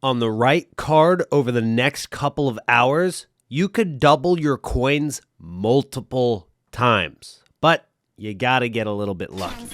On the right card over the next couple of hours, you could double your coins multiple times, but you gotta get a little bit lucky.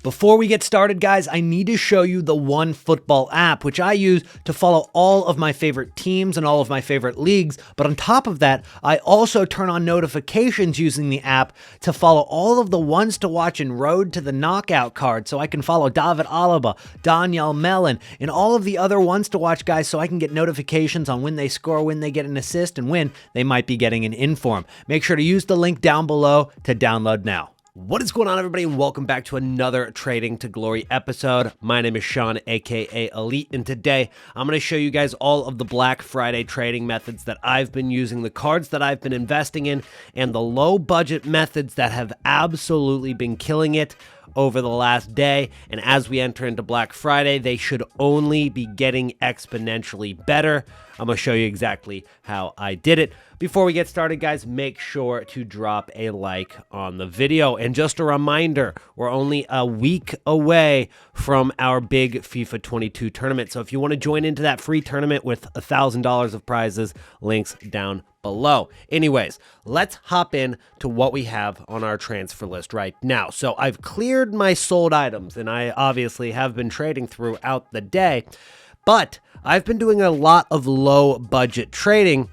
Before we get started, guys, I need to show you the OneFootball app, which I use to follow all of my favorite teams and all of my favorite leagues. But on top of that, I also turn on notifications using the app to follow all of the ones to watch in Road to the Knockout card. So I can follow David Alaba, Daniel Mellon, and all of the other ones to watch, guys, so I can get notifications on when they score, when they get an assist, and when they might be getting an inform. Make sure to use the link down below to download now. What is going on, everybody, and welcome back to another Trading to Glory episode. My name is Sean, aka Elite, and today I'm going to show you guys all of the Black Friday trading methods that I've been using, the cards that I've been investing in, and the low budget methods that have absolutely been killing it over the last day. And as we enter into Black Friday, they should only be getting exponentially better. I'm going to show you exactly how I did it. Before we get started, guys, make sure to drop a like on the video. And just a reminder, we're only a week away from our big FIFA 22 tournament. So if you want to join into that free tournament with $1,000 of prizes, links down below. Anyways, let's hop in to what we have on our transfer list right now. So I've cleared my sold items, and I obviously have been trading throughout the day, but I've been doing a lot of low budget trading,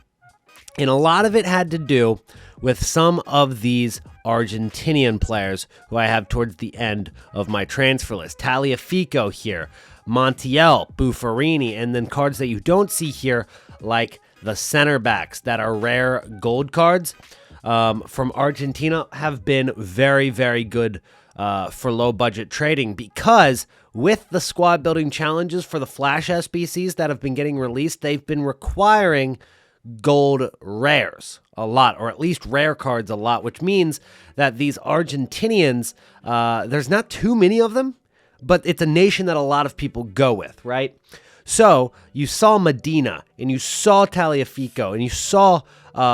and a lot of it had to do with some of these Argentinian players who I have towards the end of my transfer list. Tagliafico here, Montiel, Buffarini, and then cards that you don't see here like the center backs that are rare gold cards from Argentina have been very, very good for low budget trading, because with the squad building challenges for the Flash SBCs that have been getting released, they've been requiring gold rares a lot, or at least rare cards a lot, which means that these Argentinians, there's not too many of them, but it's a nation that a lot of people go with, right? So you saw Medina, and you saw Tagliafico, and you saw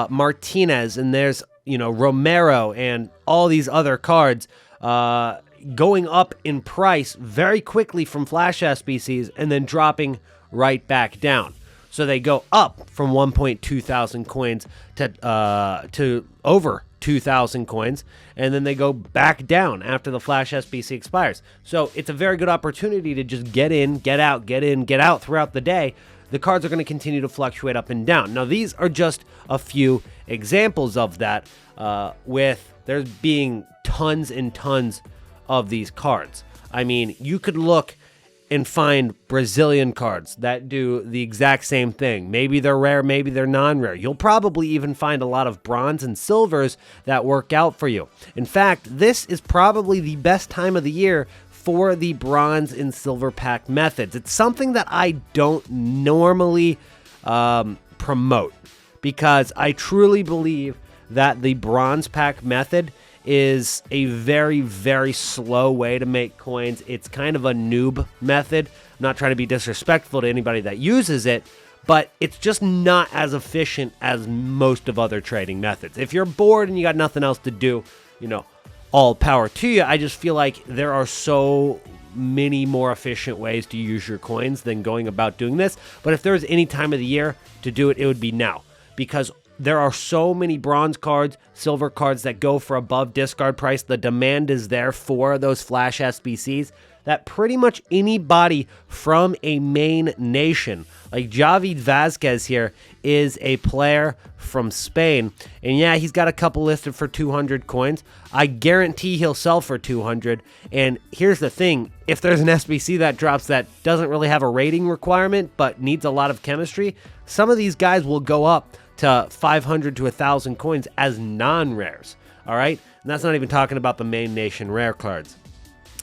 Martinez, and there's, Romero, and all these other cards going up in price very quickly from Flash SBCs and then dropping right back down. So they go up from 1.2 thousand coins to over 2,000 coins, and then they go back down after the Flash SBC expires. So it's a very good opportunity to just get in, get out, get in, get out throughout the day. The cards are going to continue to fluctuate up and down. Now, these are just a few examples of that, with there being tons and tons of these cards. I mean, you could look and find Brazilian cards that do the exact same thing. Maybe they're rare, maybe they're non-rare. You'll probably even find a lot of bronze and silvers that work out for you. In fact, this is probably the best time of the year for the bronze and silver pack methods. It's something that I don't normally promote, because I truly believe that the bronze pack method is a very, very slow way to make coins. It's kind of a noob method. I'm not trying to be disrespectful to anybody that uses it, but it's just not as efficient as most of other trading methods. If you're bored and you got nothing else to do, all power to you. I just feel like there are so many more efficient ways to use your coins than going about doing this. But if there's any time of the year to do it, it would be now, because there are so many bronze cards, silver cards that go for above discard price. The demand is there for those Flash SBCs that pretty much anybody from a main nation, like Javi Vazquez here, is a player from Spain. And yeah, he's got a couple listed for 200 coins. I guarantee he'll sell for 200. And here's the thing. If there's an SBC that drops that doesn't really have a rating requirement but needs a lot of chemistry, some of these guys will go up to 500 to 1,000 coins as non-rares, all right? And that's not even talking about the main nation rare cards.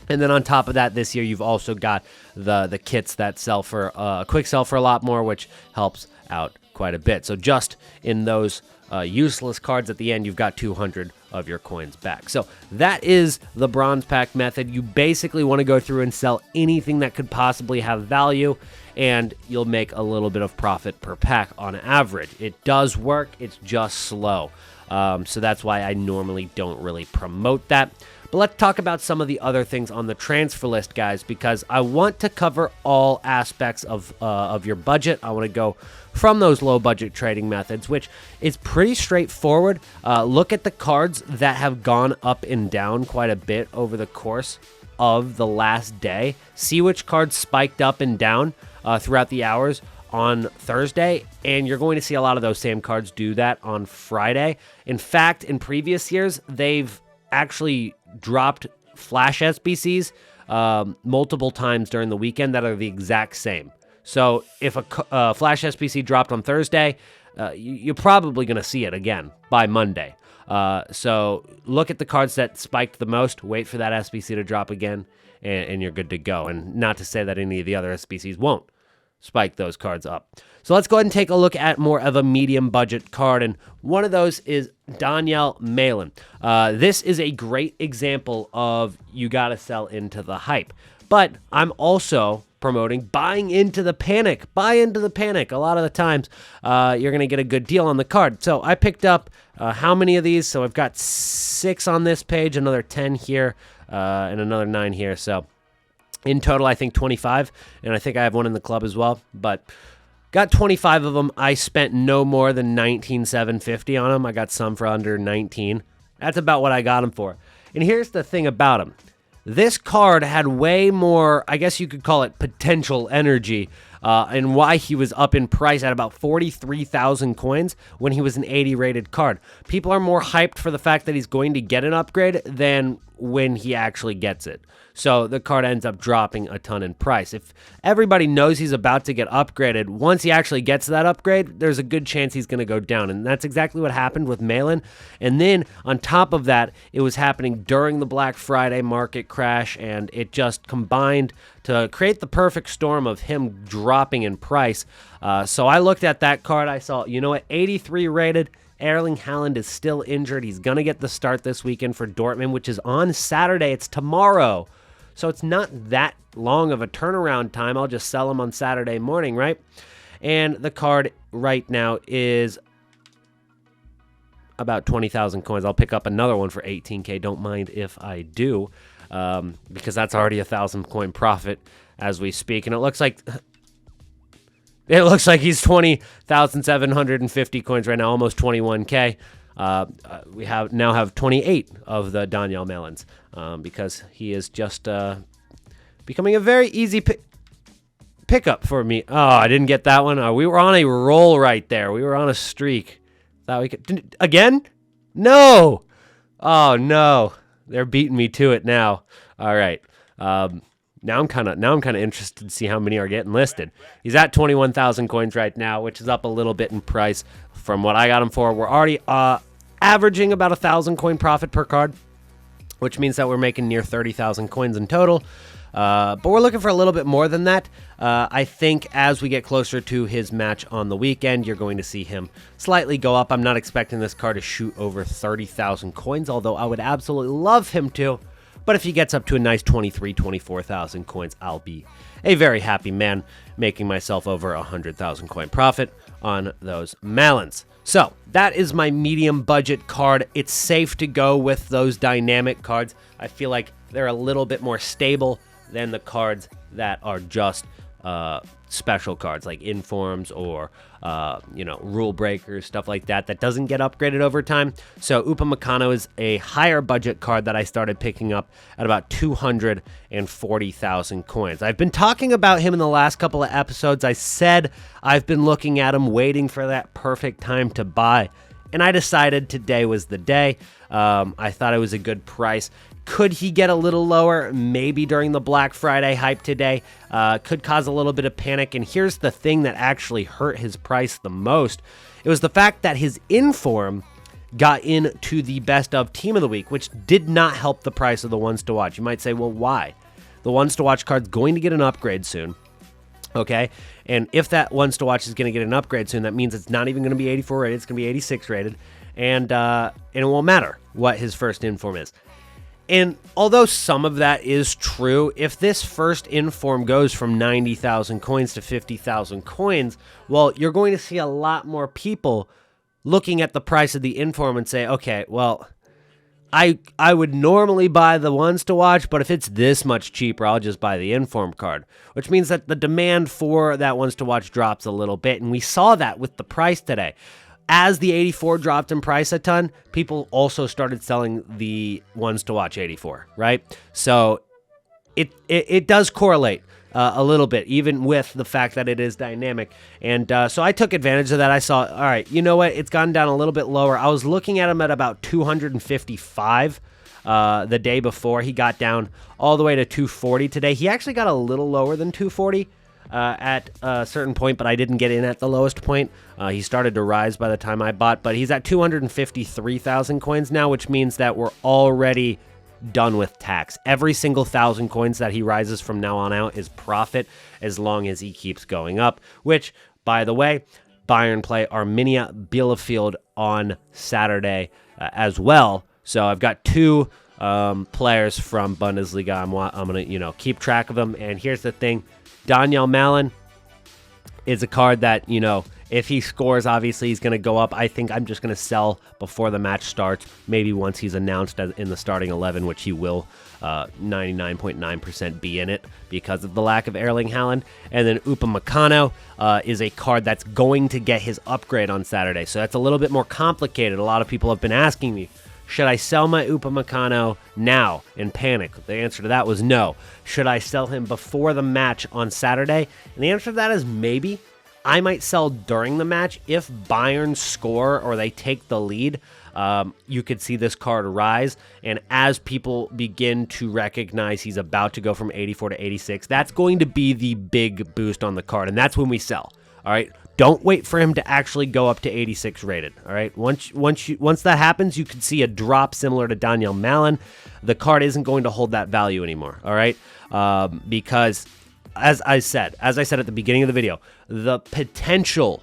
And then on top of that, this year you've also got the kits that sell for quick sell for a lot more, which helps out quite a bit. So just in those useless cards at the end, you've got 200 of your coins back. So that is the bronze pack method. You basically want to go through and sell anything that could possibly have value, and you'll make a little bit of profit per pack on average. It does work, it's just slow. So that's why I normally don't really promote that. But let's talk about some of the other things on the transfer list, guys, because I want to cover all aspects of your budget. I want to go from those low budget trading methods, which is pretty straightforward. Look at the cards that have gone up and down quite a bit over the course of the last day. See which cards spiked up and down throughout the hours on Thursday, and you're going to see a lot of those same cards do that on Friday. In fact, in previous years, they've actually dropped flash SBCs multiple times during the weekend that are the exact same. So if a flash SBC dropped on Thursday, you're probably going to see it again by Monday. So look at the cards that spiked the most, wait for that SBC to drop again, and you're good to go. And not to say that any of the other SBCs won't spike those cards up. So let's go ahead and take a look at more of a medium budget card, and one of those is Daniel Malin. This is a great example of you got to sell into the hype, but I'm also promoting buying into the panic. Buy into the panic. A lot of the times you're going to get a good deal on the card. So I picked up how many of these? So I've got 6 on this page, another 10 here, and another 9 here. So in total, I think 25, and I think I have one in the club as well, but got 25 of them. I spent no more than $19,750 on them. I got some for under 19. That's about what I got them for. And here's the thing about them. This card had way more, I guess you could call it potential energy, and why he was up in price at about 43,000 coins when he was an 80 rated card. People are more hyped for the fact that he's going to get an upgrade than when he actually gets it. So the card ends up dropping a ton in price. If everybody knows he's about to get upgraded, once he actually gets that upgrade, there's a good chance he's going to go down. And that's exactly what happened with Malin. And then on top of that, it was happening during the Black Friday market crash, and it just combined to create the perfect storm of him dropping in price. So I looked at that card. I saw, you know what, 83 rated. Erling Haaland is still injured. He's going to get the start this weekend for Dortmund, which is on Saturday. It's tomorrow. So it's not that long of a turnaround time. I'll just sell him on Saturday morning, right? And the card right now is about 20,000 coins. I'll pick up another one for 18K. Don't mind if I do, because that's already a 1,000 coin profit as we speak. And it looks like he's 20,750 coins right now, almost 21K. We now have 28 of the Daniel Malins, because he is just becoming a very easy pickup for me. Oh, I didn't get that one. We were on a roll right there. We were on a streak. Thought we could again? No. Oh no, they're beating me to it now. All right. Now I'm kind of interested to see how many are getting listed. He's at 21,000 coins right now, which is up a little bit in price from what I got him for. We're already averaging about 1,000 coin profit per card, which means that we're making near 30,000 coins in total. But we're looking for a little bit more than that. I think as we get closer to his match on the weekend, you're going to see him slightly go up. I'm not expecting this card to shoot over 30,000 coins, although I would absolutely love him to. But if he gets up to a nice 23,000, 24,000 coins, I'll be a very happy man, making myself over 100,000 coin profit on those Malins. So that is my medium budget card. It's safe to go with those dynamic cards. I feel like they're a little bit more stable than the cards that are just special cards like informs or rule breakers, stuff like that doesn't get upgraded over time. So Upamecano is a higher budget card that I started picking up at about 240,000 coins. I've been talking about him in the last couple of episodes. I said I've been looking at him, waiting for that perfect time to buy, and I decided today was the day. I thought it was a good price. Could he get a little lower? Maybe during the Black Friday hype today. Could cause a little bit of panic. And here's the thing that actually hurt his price the most. It was the fact that his inform got into the best of team of the week, which did not help the price of the ones to watch. You might say, well, why? The ones to watch card's going to get an upgrade soon. Okay, and if that ones to watch is going to get an upgrade soon, that means it's not even going to be 84 rated, it's going to be 86 rated, and it won't matter what his first inform is. And although some of that is true, if this first inform goes from 90,000 coins to 50,000 coins, well, you're going to see a lot more people looking at the price of the inform and say, okay, well, I would normally buy the ones to watch, but if it's this much cheaper, I'll just buy the inform card, which means that the demand for that ones to watch drops a little bit. And we saw that with the price today. As the 84 dropped in price a ton, people also started selling the ones to watch 84, right? So it does correlate a little bit, even with the fact that it is dynamic. And so I took advantage of that. I saw, all right, you know what? It's gone down a little bit lower. I was looking at him at about 255 the day before. He got down all the way to 240 today. He actually got a little lower than 240 at a certain point, but I didn't get in at the lowest point. He started to rise by the time I bought, but he's at 253,000 coins now, which means that we're already done with tax. Every single 1,000 coins that he rises from now on out is profit as long as he keeps going up, which, by the way, Bayern play Arminia Bielefeld on Saturday as well. So I've got two players from Bundesliga. I'm going to, keep track of them. And here's the thing. Daniel Malin is a card that, if he scores, obviously he's going to go up. I think I'm just going to sell before the match starts, maybe once he's announced in the starting 11, which he will 99.9% be in it because of the lack of Erling Haaland. And then Upamecano is a card that's going to get his upgrade on Saturday. So that's a little bit more complicated. A lot of people have been asking me, should I sell my Upamecano now in panic? The answer to that was no. Should I sell him before the match on Saturday? And the answer to that is maybe. I might sell during the match. If Bayern score or they take the lead, you could see this card rise. And as people begin to recognize he's about to go from 84 to 86, that's going to be the big boost on the card. And that's when we sell. All right. Don't wait for him to actually go up to 86 rated. All right. Once that happens, you can see a drop similar to Daniel Malin. The card isn't going to hold that value anymore. All right. Because as I said at the beginning of the video, the potential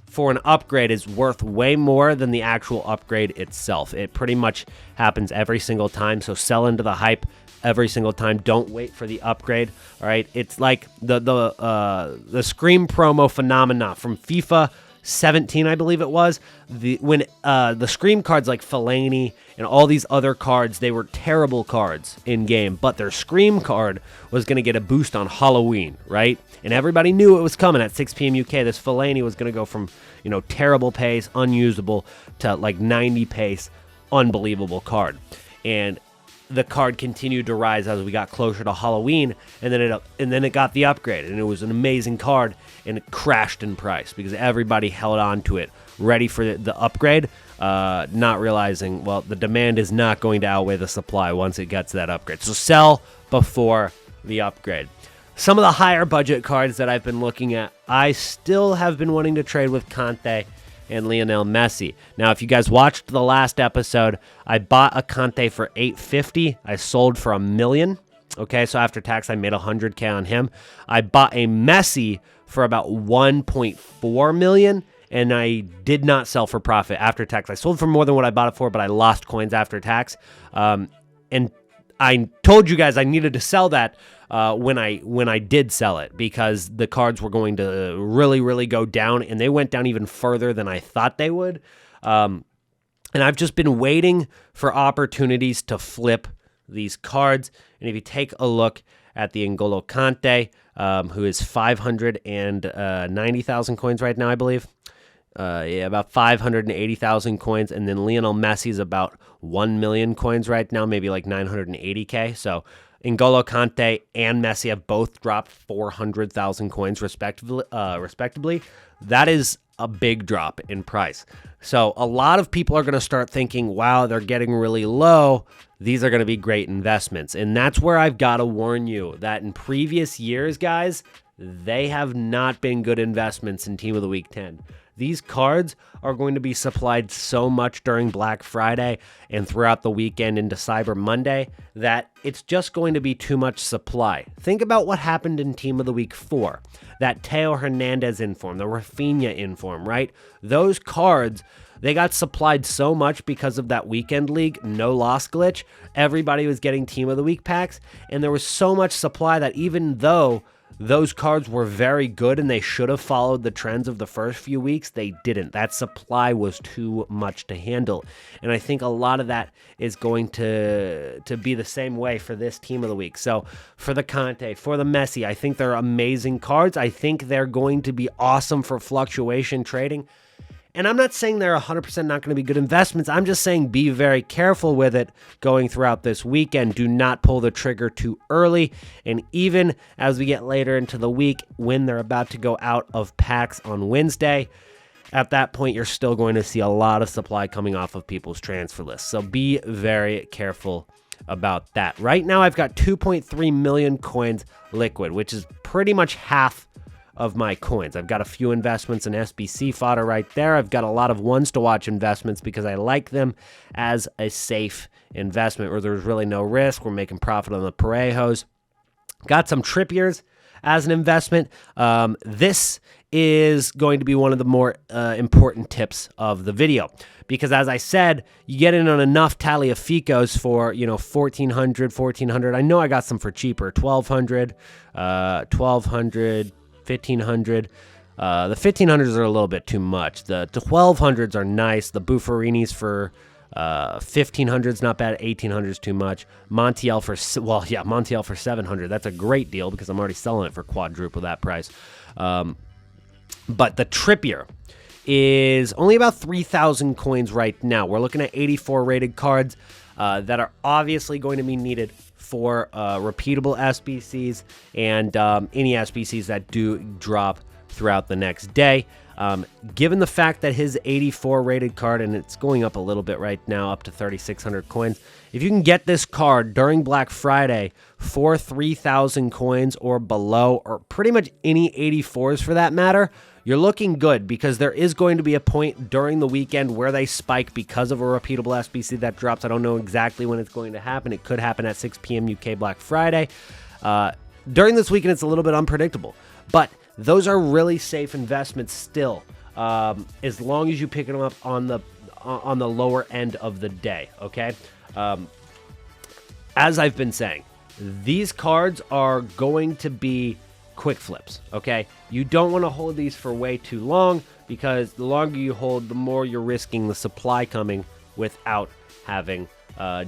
for an upgrade is worth way more than the actual upgrade itself. It pretty much happens every single time. So sell into the hype every single time. Don't wait for the upgrade. All right. It's like the Scream promo phenomena from FIFA 17, I believe it was. When the Scream cards like Fellaini and all these other cards, they were terrible cards in game, but their Scream card was going to get a boost on Halloween, right? And everybody knew it was coming at 6 p.m. UK. This Fellaini was going to go from, terrible pace, unusable, to like 90 pace, unbelievable card. And the card continued to rise as we got closer to Halloween, and then it got the upgrade, and it was an amazing card, and it crashed in price because everybody held on to it, ready for the upgrade, not realizing, well, the demand is not going to outweigh the supply once it gets that upgrade. So sell before the upgrade. Some of the higher budget cards that I've been looking at, I still have been wanting to trade with Conte and Lionel Messi. Now, if you guys watched the last episode, I bought a Conte for $850. I sold for $1 million. Okay, so after tax, I made $100K on him. I bought a Messi for about $1.4 million, and I did not sell for profit after tax. I sold for more than what I bought it for, but I lost coins after tax. And I told you guys I needed to sell that when I did sell it, because the cards were going to really, really go down, and they went down even further than I thought they would. And I've just been waiting for opportunities to flip these cards. And if you take a look at the N'Golo Kante, who is 590,000 coins right now, I believe. About 580,000 coins. And then Lionel Messi is about 1 million coins right now, maybe like 980K. So N'Golo Kante and Messi have both dropped 400,000 coins respectively. That is a big drop in price. So a lot of people are going to start thinking, wow, they're getting really low. These are going to be great investments. And that's where I've got to warn you that in previous years, guys, they have not been good investments in Team of the Week 10. These cards are going to be supplied so much during Black Friday and throughout the weekend into Cyber Monday that it's just going to be too much supply. Think about what happened in Team of the Week 4. That Teo Hernandez inform, the Rafinha inform, right? Those cards, they got supplied so much because of that weekend league, no loss glitch. Everybody was getting Team of the Week packs, and there was so much supply that even though those cards were very good and they should have followed the trends of the first few weeks, they didn't. That supply was too much to handle. And I think a lot of that is going to be the same way for this Team of the Week. So for the Conte, for the Messi, I think they're amazing cards. I think they're going to be awesome for fluctuation trading. And I'm not saying they're 100% not going to be good investments. I'm just saying be very careful with it going throughout this weekend. Do not pull the trigger too early. And even as we get later into the week, when they're about to go out of packs on Wednesday, at that point, you're still going to see a lot of supply coming off of people's transfer lists. So be very careful about that. Right now, I've got 2.3 million coins liquid, which is pretty much half of my coins. I've got a few investments in SBC fodder right there. I've got a lot of ones to watch investments because I like them as a safe investment where there's really no risk. We're making profit on the Parejos. Got some Trippiers as an investment. This is going to be one of the more important tips of the video because, as I said, you get in on enough Taliaficos for 1,400. I know I got some for cheaper, 1,200, 1,500. The 1,500s are a little bit too much. The 1,200s are nice. The Buffarinis for 1,500s not bad. 1,800s too much. Montiel for 700. That's a great deal because I'm already selling it for quadruple that price. But the Trippier is only about 3,000 coins right now. We're looking at 84 rated cards that are obviously going to be needed for repeatable SBCs and any SBCs that do drop throughout the next day. Given the fact that his 84 rated card, and it's going up a little bit right now, up to 3,600 coins, if you can get this card during Black Friday for 3,000 coins or below, or pretty much any 84s for that matter, you're looking good because there is going to be a point during the weekend where they spike because of a repeatable SBC that drops. I don't know exactly when it's going to happen. It could happen at 6 p.m. UK Black Friday. During this weekend, it's a little bit unpredictable, but those are really safe investments still, as long as you pick them up on the lower end of the day, okay? As I've been saying, these cards are going to be quick flips, okay? You don't want to hold these for way too long because the longer you hold, the more you're risking the supply coming without having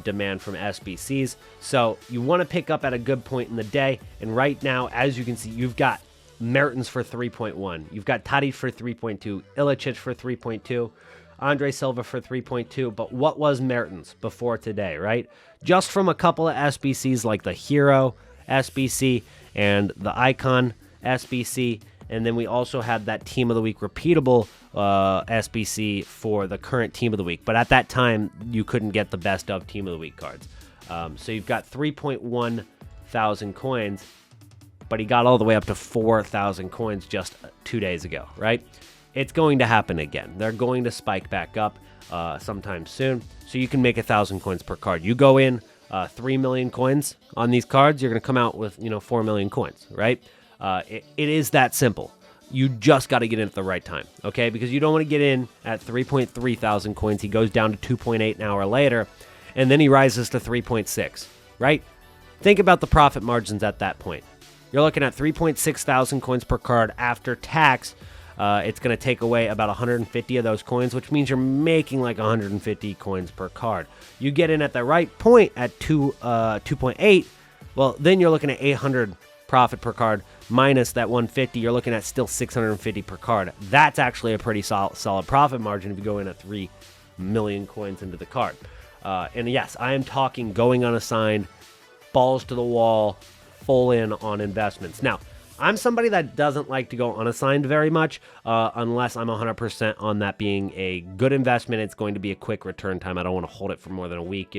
demand from SBCs. So you want to pick up at a good point in the day. And right now, as you can see, you've got Mertens for 3.1. You've got Tadic for 3.2. Ilicic for 3.2. Andre Silva for 3.2. But what was Mertens before today, right? Just from a couple of SBCs like the Hero SBC and the Icon SBC. And then we also had that Team of the Week repeatable SBC for the current Team of the Week. But at that time, you couldn't get the best of Team of the Week cards. So you've got 3.1 thousand coins, but he got all the way up to 4,000 coins just 2 days ago, right? It's going to happen again. They're going to spike back up sometime soon. So you can make 1,000 coins per card. You go in 3 million coins on these cards, you're going to come out with 4 million coins, right? It is that simple. You just got to get in at the right time, okay? Because you don't want to get in at 3.3 thousand coins. He goes down to 2.8 an hour later, and then he rises to 3.6, right? Think about the profit margins at that point. You're looking at 3.6 thousand coins per card after tax. It's going to take away about 150 of those coins, which means you're making like 150 coins per card. You get in at the right point at 2.8, well, then you're looking at 800 profit per card minus that 150. You're looking at still 650 per card. That's actually a pretty solid profit margin if you go in at 3 million coins into the card. And yes, I am talking going unassigned, balls to the wall, full in on investments. Now, I'm somebody that doesn't like to go unassigned very much unless I'm 100% on that being a good investment. It's going to be a quick return time. I don't want to hold it for more than a week,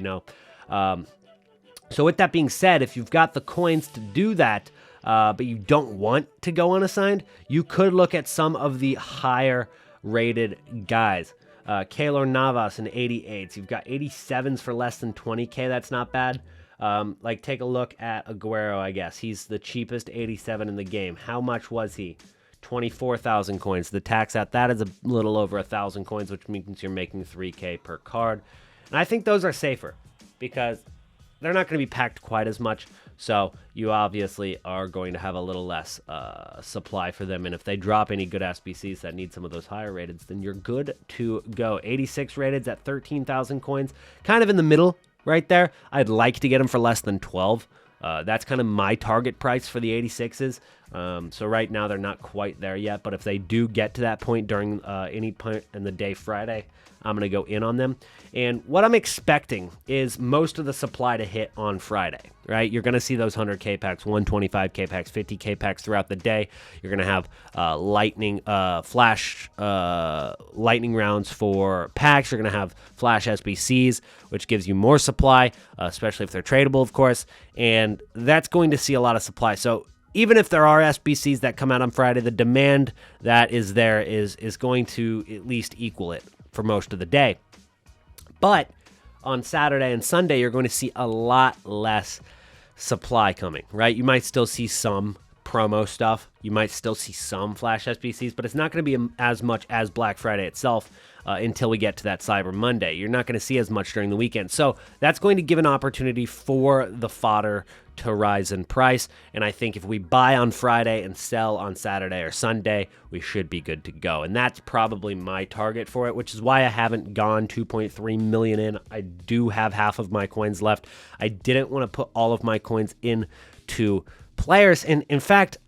So with that being said, if you've got the coins to do that, but you don't want to go unassigned, you could look at some of the higher rated guys. Keylor Navas in 88s. You've got 87s for less than 20K. That's not bad. Take a look at Aguero, I guess. He's the cheapest 87 in the game. How much was he? 24,000 coins. The tax at that is a little over 1,000 coins, which means you're making 3K per card. And I think those are safer because they're not going to be packed quite as much. So you obviously are going to have a little less supply for them. And if they drop any good SBCs that need some of those higher rateds, then you're good to go. 86 rateds at 13,000 coins. Kind of in the middle right there. I'd like to get them for less than 12. That's kind of my target price for the 86s. So right now they're not quite there yet. But if they do get to that point during any point in the day Friday, I'm going to go in on them. And what I'm expecting is most of the supply to hit on Friday, right? You're going to see those 100K packs, 125K packs, 50K packs throughout the day. You're going to have lightning rounds for packs. You're going to have flash SBCs, which gives you more supply, especially if they're tradable, of course. And that's going to see a lot of supply. So even if there are SBCs that come out on Friday, the demand that is there is going to at least equal it for most of the day. But on Saturday and Sunday, you're going to see a lot less supply coming, right? You might still see some promo stuff. You might still see some flash SBCs, but it's not going to be as much as Black Friday itself until we get to that Cyber Monday. You're not going to see as much during the weekend. So that's going to give an opportunity for the fodder to rise in price. And I think if we buy on Friday and sell on Saturday or Sunday, we should be good to go. And that's probably my target for it, which is why I haven't gone 2.3 million in. I do have half of my coins left. I didn't want to put all of my coins into players. And in fact,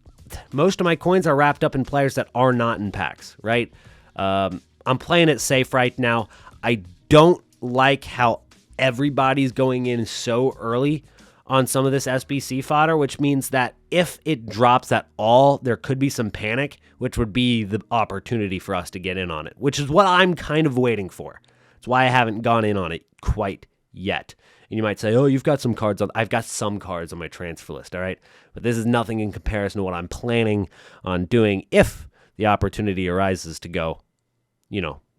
most of my coins are wrapped up in players that are not in packs, right? I'm playing it safe right now. I don't like how everybody's going in so early on some of this SBC fodder, which means that if it drops at all, there could be some panic, which would be the opportunity for us to get in on it, which is what I'm kind of waiting for. That's why I haven't gone in on it quite yet. And you might say, oh, you've got some cards on. I've got some cards on my transfer list, all right? But this is nothing in comparison to what I'm planning on doing if the opportunity arises to go,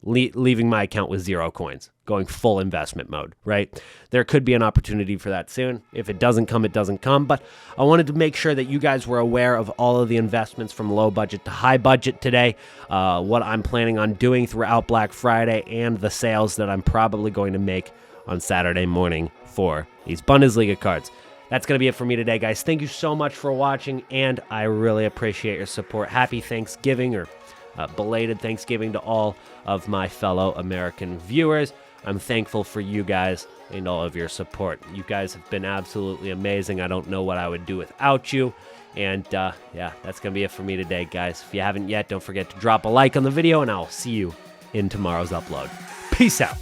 leaving my account with 0 coins, going full investment mode, right? There could be an opportunity for that soon. If it doesn't come, it doesn't come. But I wanted to make sure that you guys were aware of all of the investments from low budget to high budget today, what I'm planning on doing throughout Black Friday, and the sales that I'm probably going to make on Saturday morning for these Bundesliga cards. That's going to be it for me today, guys. Thank you so much for watching, and I really appreciate your support. Happy Thanksgiving, or belated Thanksgiving to all of my fellow American viewers. I'm thankful for you guys and all of your support. You guys have been absolutely amazing. I don't know what I would do without you. And yeah, that's going to be it for me today, guys. If you haven't yet, don't forget to drop a like on the video, and I'll see you in tomorrow's upload. Peace out.